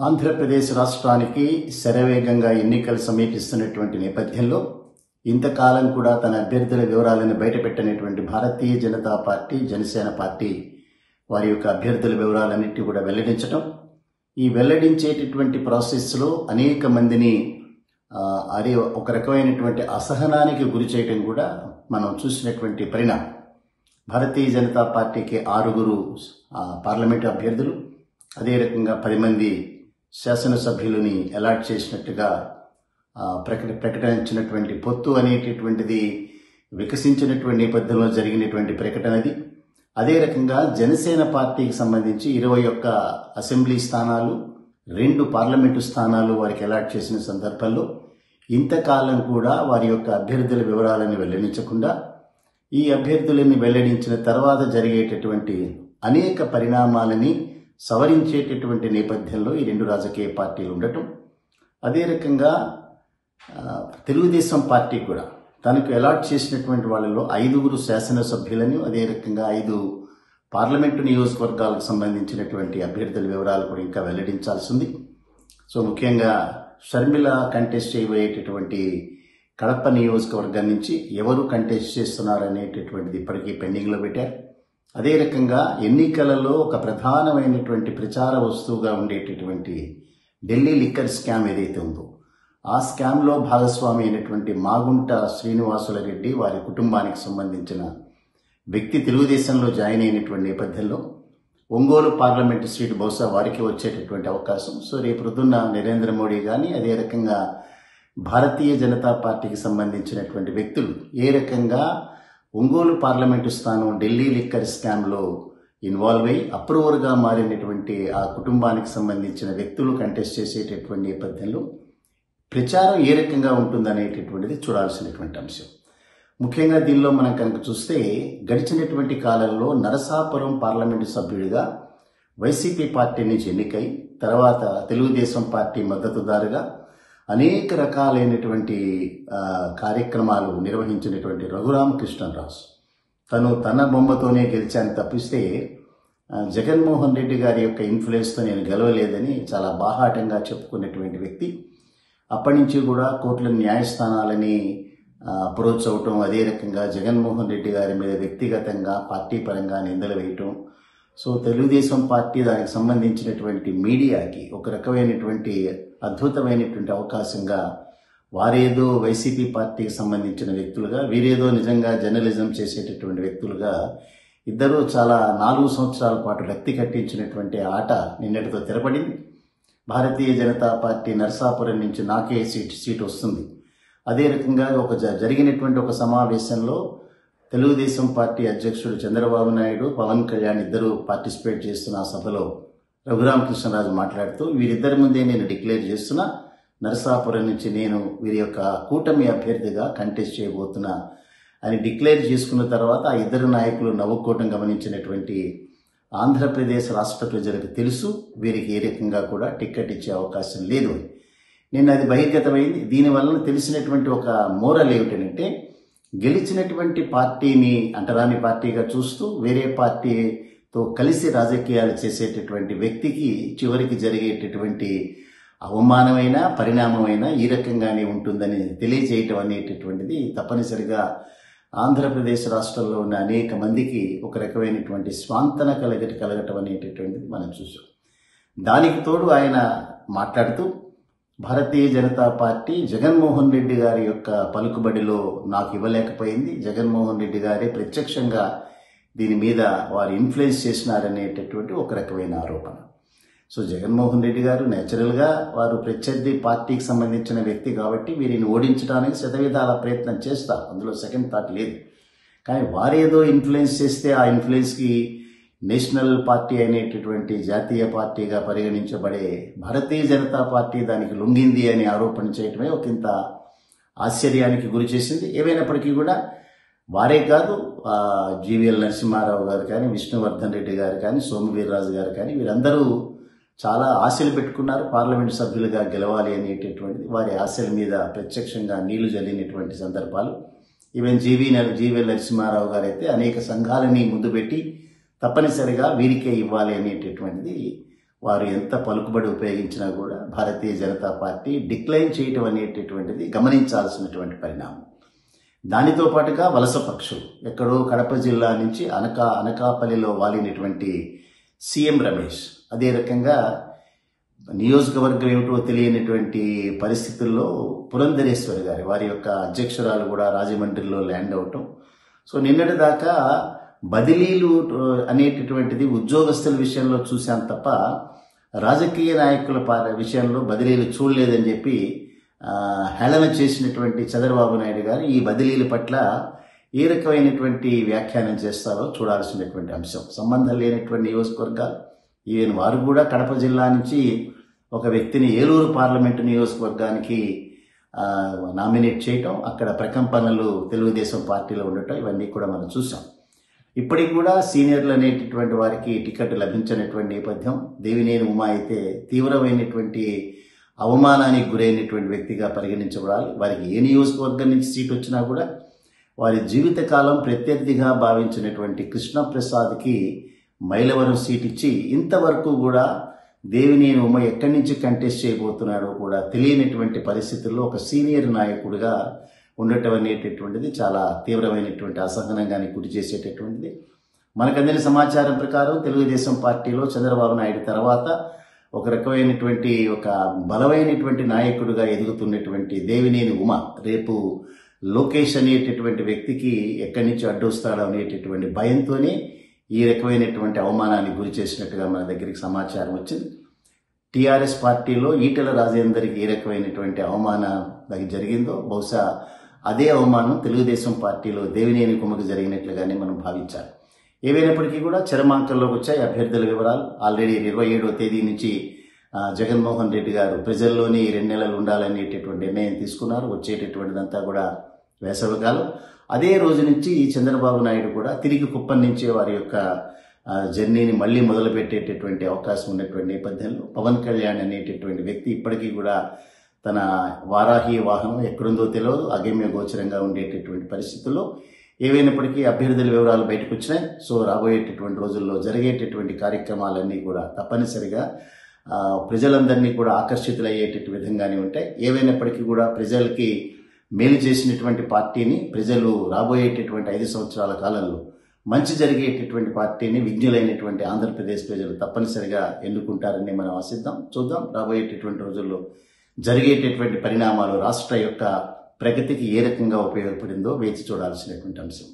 ఆంధ్రప్రదేశ్ రాష్ట్రానికి శరవేగంగా ఎన్నికలు సమీపిస్తున్నటువంటి నేపథ్యంలో ఇంతకాలం కూడా తన అభ్యర్థుల వివరాలను బయటపెట్టనటువంటి భారతీయ జనతా పార్టీ, జనసేన పార్టీ వారి యొక్క అభ్యర్థుల వివరాలన్నింటినీ కూడా వెల్లడించడం, ఈ వెల్లడించేటటువంటి ప్రాసెస్లో అనేక మందిని అది ఒక రకమైనటువంటి అసహనానికి గురి చేయడం కూడా మనం చూసినటువంటి పరిణామం. భారతీయ జనతా పార్టీకి 6 పార్లమెంటు అభ్యర్థులు, అదే రకంగా 10 మంది శాసనసభ్యులని అలాట్ చేసినట్టుగా ప్రకటించినటువంటి పొత్తు అనేటటువంటిది వికసించినటువంటి నేపథ్యంలో జరిగినటువంటి ప్రకటనది. అదే రకంగా జనసేన పార్టీకి సంబంధించి 21 అసెంబ్లీ స్థానాలు, 2 పార్లమెంటు స్థానాలు వారికి అలాట్ చేసిన సందర్భంలో ఇంతకాలం కూడా వారి యొక్క అభ్యర్థుల వివరాలను వెల్లడించకుండా ఈ అభ్యర్థులని వెల్లడించిన తర్వాత జరిగేటటువంటి అనేక పరిణామాలని సవరించేటటువంటి నేపథ్యంలో ఈ 2 రాజకీయ పార్టీలు ఉండటం, అదే రకంగా తెలుగుదేశం పార్టీ కూడా తనకు అలాట్ చేసినటువంటి వాళ్ళలో 5 శాసనసభ్యులను, అదే రకంగా 5 పార్లమెంటు నియోజకవర్గాలకు సంబంధించినటువంటి అభ్యర్థుల వివరాలు కూడా ఇంకా వెల్లడించాల్సి ఉంది. సో ముఖ్యంగా షర్మిల కంటెస్ట్ చేయబోయేటటువంటి కడప నియోజకవర్గం నుంచి ఎవరు కంటెస్ట్ చేస్తున్నారు అనేటటువంటిది ఇప్పటికీ పెండింగ్లో పెట్టారు. అదే రకంగా ఎన్నికలలో ఒక ప్రధానమైనటువంటి ప్రచార వస్తువుగా ఉండేటటువంటి ఢిల్లీ లిక్కర్ స్కామ్ ఏదైతే ఉందో ఆ స్కామ్లో భాగస్వామి అయినటువంటి మాగుంట శ్రీనివాసుల రెడ్డి వారి కుటుంబానికి సంబంధించిన వ్యక్తి తెలుగుదేశంలో జాయిన్ అయినటువంటి నేపథ్యంలో ఒంగోలు పార్లమెంటు సీటు బహుశా వారికి వచ్చేటటువంటి అవకాశం. సో రేపు పొద్దున్న నరేంద్ర మోడీ కానీ అదే రకంగా భారతీయ జనతా పార్టీకి సంబంధించినటువంటి వ్యక్తులు ఏ రకంగా ఒంగోలు పార్లమెంటు స్థానం ఢిల్లీ లిక్కర్ స్కామ్లో ఇన్వాల్వ్ అయ్యి అప్రూవర్గా మారినటువంటి ఆ కుటుంబానికి సంబంధించిన వ్యక్తులు కంటెస్ట్ చేసేటటువంటి నేపథ్యంలో ప్రచారం ఏ రకంగా ఉంటుందనేటటువంటిది చూడాల్సినటువంటి అంశం. ముఖ్యంగా దీనిలో మనం కనుక చూస్తే గడిచినటువంటి కాలంలో నరసాపురం పార్లమెంటు సభ్యుడిగా వైసీపీ పార్టీ నుంచి ఎన్నికై తర్వాత తెలుగుదేశం పార్టీ మద్దతుదారుగా అనేక రకాలైనటువంటి కార్యక్రమాలు నిర్వహించినటువంటి రఘురామకృష్ణరాజు తన బొమ్మతోనే గెలిచాను తప్పిస్తే జగన్మోహన్ రెడ్డి గారి యొక్క ఇన్ఫ్లుయెన్స్తో నేను గెలవలేదని చాలా బాహాటంగా చెప్పుకున్నటువంటి వ్యక్తి. అప్పటి నుంచి కూడా కోర్టుల న్యాయస్థానాలని అప్రోచ్ అవటం, అదే రకంగా జగన్మోహన్ రెడ్డి గారి మీద వ్యక్తిగతంగా పార్టీ పరంగా నిందలు వేయటం. సో తెలుగుదేశం పార్టీ దానికి సంబంధించినటువంటి మీడియాకి ఒక రకమైనటువంటి అద్భుతమైనటువంటి అవకాశంగా వారేదో వైసీపీ పార్టీకి సంబంధించిన వ్యక్తులుగా, వీరేదో నిజంగా జర్నలిజం చేసేటటువంటి వ్యక్తులుగా ఇద్దరూ చాలా 4 సంవత్సరాల పాటు రక్తి కట్టించినటువంటి ఆట నిన్నటితో తెరపడింది. భారతీయ జనతా పార్టీ నరసాపురం నుంచి నాకే సీటు వస్తుంది. అదే రకంగా జరిగినటువంటి ఒక సమావేశంలో తెలుగుదేశం పార్టీ అధ్యక్షుడు చంద్రబాబు నాయుడు, పవన్ కళ్యాణ్ ఇద్దరు పార్టిసిపేట్ చేస్తున్న ఆ సభలో రఘురామకృష్ణరాజు మాట్లాడుతూ వీరిద్దరి ముందే నేను డిక్లేర్ చేస్తున్నా, నరసాపురం నుంచి నేను వీరి యొక్క కూటమి అభ్యర్థిగా కంటెస్ట్ చేయబోతున్నా అని డిక్లేర్ చేసుకున్న తర్వాత ఆ ఇద్దరు నాయకులు నవ్వుకోవటం గమనించినటువంటి ఆంధ్రప్రదేశ్ రాష్ట్ర ప్రజలకు తెలుసు వీరికి ఏ రకంగా కూడా టికెట్ ఇచ్చే అవకాశం లేదు అని. నిన్న అది బహిర్గతమైంది. దీనివల్ల తెలిసినటువంటి ఒక మోరల్ ఏమిటంటే గెలిచినటువంటి పార్టీని అంటరాని పార్టీగా చూస్తూ వేరే పార్టీతో కలిసి రాజకీయాలు చేసేటటువంటి వ్యక్తికి చివరికి జరిగేటటువంటి అవమానమైన పరిణామమైన ఈ రకంగానే ఉంటుందని తెలియజేయటం అనేటటువంటిది తప్పనిసరిగా ఆంధ్రప్రదేశ్ రాష్ట్రంలో ఉన్న అనేక మందికి ఒక రకమైనటువంటి స్వాంతన కలగటం అనేటటువంటిది మనం చూసాం. దానికి తోడు ఆయన మాట్లాడుతూ భారతీయ జనతా పార్టీ జగన్మోహన్ రెడ్డి గారి యొక్క పలుకుబడిలో నాకు ఇవ్వలేకపోయింది, జగన్మోహన్ రెడ్డి గారే ప్రత్యక్షంగా దీని మీద వారు ఇన్ఫ్లుయెన్స్ చేసినారనేటటువంటి ఒక రకమైన ఆరోపణ. సో జగన్మోహన్ రెడ్డి గారు నేచురల్గా వారు ప్రత్యర్థి పార్టీకి సంబంధించిన వ్యక్తి కాబట్టి వీరిని ఓడించడానికి శతవిధాల ప్రయత్నం చేస్తారు, అందులో సెకండ్ థాట్ లేదు. కానీ వారేదో ఇన్ఫ్లుయెన్స్ చేస్తే ఆ ఇన్ఫ్లుయెన్స్కి నేషనల్ పార్టీ అనేటటువంటి జాతీయ పార్టీగా పరిగణించబడే భారతీయ జనతా పార్టీ దానికి లొంగింది అని ఆరోపణ చేయటమే ఒకంత ఆశ్చర్యానికి గురి చేసింది. ఏమైనప్పటికీ కూడా వారే కాదు, జీవీఎల్ నరసింహారావు గారు కానీ, విష్ణువర్ధన్ రెడ్డి గారు కానీ, సోము వీర్రాజు గారు కానీ వీరందరూ చాలా ఆశలు పెట్టుకున్నారు పార్లమెంటు సభ్యులుగా గెలవాలి అనేటటువంటిది. వారి ఆశల మీద ప్రత్యక్షంగా నీళ్లు జల్లినటువంటి సందర్భాలు. ఈవెన్ జీవీఎల్ నరసింహారావు గారు అయితే అనేక సంఘాలని ముందు పెట్టి తప్పనిసరిగా వీరికే ఇవ్వాలి అనేటటువంటిది వారు ఎంత పలుకుబడి ఉపయోగించినా కూడా భారతీయ జనతా పార్టీ డిక్లైన్ చేయటం అనేటటువంటిది గమనించాల్సినటువంటి పరిణామం. దానితో పాటుగా వలస పక్షులు ఎక్కడో కడప జిల్లా నుంచి అనకాపల్లిలో వాలినటువంటి సీఎం రమేష్, అదే రకంగా నియోజకవర్గం ఏమిటో తెలియనటువంటి పరిస్థితుల్లో పురంధరేశ్వరి గారి వారి యొక్క అధ్యక్షురాలు కూడా రాజమండ్రిలో ల్యాండ్ అవటం. సో నిన్నటి దాకా బదిలీలు అనేటటువంటిది ఉద్యోగస్తుల విషయంలో చూశాం తప్ప రాజకీయ నాయకుల విషయంలో బదిలీలు చూడలేదని చెప్పి హేళన చేసినటువంటి చంద్రబాబు నాయుడు గారు ఈ బదిలీల పట్ల ఏ రకమైనటువంటి వ్యాఖ్యానం చేస్తారో చూడాల్సినటువంటి అంశం. సంబంధం లేనటువంటి నియోజకవర్గాలు, ఈవెన్ వారు కూడా కడప జిల్లా నుంచి ఒక వ్యక్తిని ఏలూరు పార్లమెంటు నియోజకవర్గానికి నామినేట్ చేయటం, అక్కడ ప్రకంపనలు తెలుగుదేశం పార్టీలో ఉండటం, ఇవన్నీ కూడా మనం చూసాం. ఇప్పటికి కూడా సీనియర్లు అనేటటువంటి వారికి టికెట్ లభించినటువంటి నేపథ్యం. దేవినేని ఉమా అయితే తీవ్రమైనటువంటి అవమానానికి గురైనటువంటి వ్యక్తిగా పరిగణించబడాలి. వారికి ఏ నియోజకవర్గం నుంచి సీట్ వచ్చినా కూడా వారి జీవితకాలం ప్రత్యర్థిగా భావించినటువంటి కృష్ణప్రసాద్కి మైలవరం సీట్ ఇచ్చి ఇంతవరకు కూడా దేవినేని ఉమ ఎక్కడి నుంచి కంటెస్ట్ చేయబోతున్నాడో కూడా తెలియనటువంటి పరిస్థితుల్లో ఒక సీనియర్ నాయకుడిగా ఉండటం అనేటటువంటిది చాలా తీవ్రమైనటువంటి అసహనంగానికి గురి చేసేటటువంటిది. మనకు అందిన సమాచారం ప్రకారం తెలుగుదేశం పార్టీలో చంద్రబాబు నాయుడు తర్వాత ఒక రకమైనటువంటి ఒక బలమైనటువంటి నాయకుడిగా ఎదుగుతున్నటువంటి దేవినేని ఉమ రేపు లోకేష్ అనేటటువంటి వ్యక్తికి ఎక్కడి నుంచి అడ్డొస్తాడో అనేటటువంటి భయంతోనే ఈ రకమైనటువంటి అవమానానికి గురి చేసినట్టుగా మన దగ్గరికి సమాచారం వచ్చింది. టీఆర్ఎస్ పార్టీలో ఈటెల రాజేందర్కి ఏ రకమైనటువంటి అవమానం జరిగిందో బహుశా అదే అవమానం తెలుగుదేశం పార్టీలో దేవినేని ఉమకు జరిగినట్లుగానే మనం భావించాలి. ఏవైనప్పటికీ కూడా చరమాంకంలోకి వచ్చాయి అభ్యర్థుల వివరాలు. ఆల్రెడీ 27వ తేదీ నుంచి జగన్మోహన్ రెడ్డి గారు ప్రజల్లోనే 2 నెలలు ఉండాలనేటటువంటి నిర్ణయం తీసుకున్నారు. వచ్చేటటువంటిదంతా కూడా వేసవికాలం. అదే రోజు నుంచి చంద్రబాబు నాయుడు కూడా తిరిగి కుప్పం నుంచే వారి యొక్క జర్నీని మళ్ళీ మొదలుపెట్టేటటువంటి అవకాశం ఉన్నటువంటి నేపథ్యంలో పవన్ కళ్యాణ్ అనేటటువంటి వ్యక్తి ఇప్పటికీ కూడా తన వారాహి వాహనం ఎక్కడుందో తెలియదు, అగమ్య గోచరంగా ఉండేటటువంటి పరిస్థితుల్లో ఏవైనప్పటికీ అభ్యర్థుల వివరాలు బయటకు వచ్చినాయి. సో రాబోయేటటువంటి రోజుల్లో జరిగేటటువంటి కార్యక్రమాలన్నీ కూడా తప్పనిసరిగా ప్రజలందరినీ కూడా ఆకర్షితులయ్యేటటువంటి విధంగానే ఉంటాయి. ఏవైనప్పటికీ కూడా ప్రజలకి మేలు చేసినటువంటి పార్టీని ప్రజలు రాబోయేటటువంటి 5 సంవత్సరాల కాలంలో మంచి జరిగేటటువంటి పార్టీని విజ్ఞులైనటువంటి ఆంధ్రప్రదేశ్ ప్రజలు తప్పనిసరిగా ఎన్నుకుంటారని మనం ఆశిద్దాం. చూద్దాం రాబోయేటటువంటి రోజుల్లో జరిగేటటువంటి పరిణామాలు రాష్ట్ర యొక్క ప్రగతికి ఏ రకంగా ఉపయోగపడిందో వేచి చూడాల్సినటువంటి అంశం.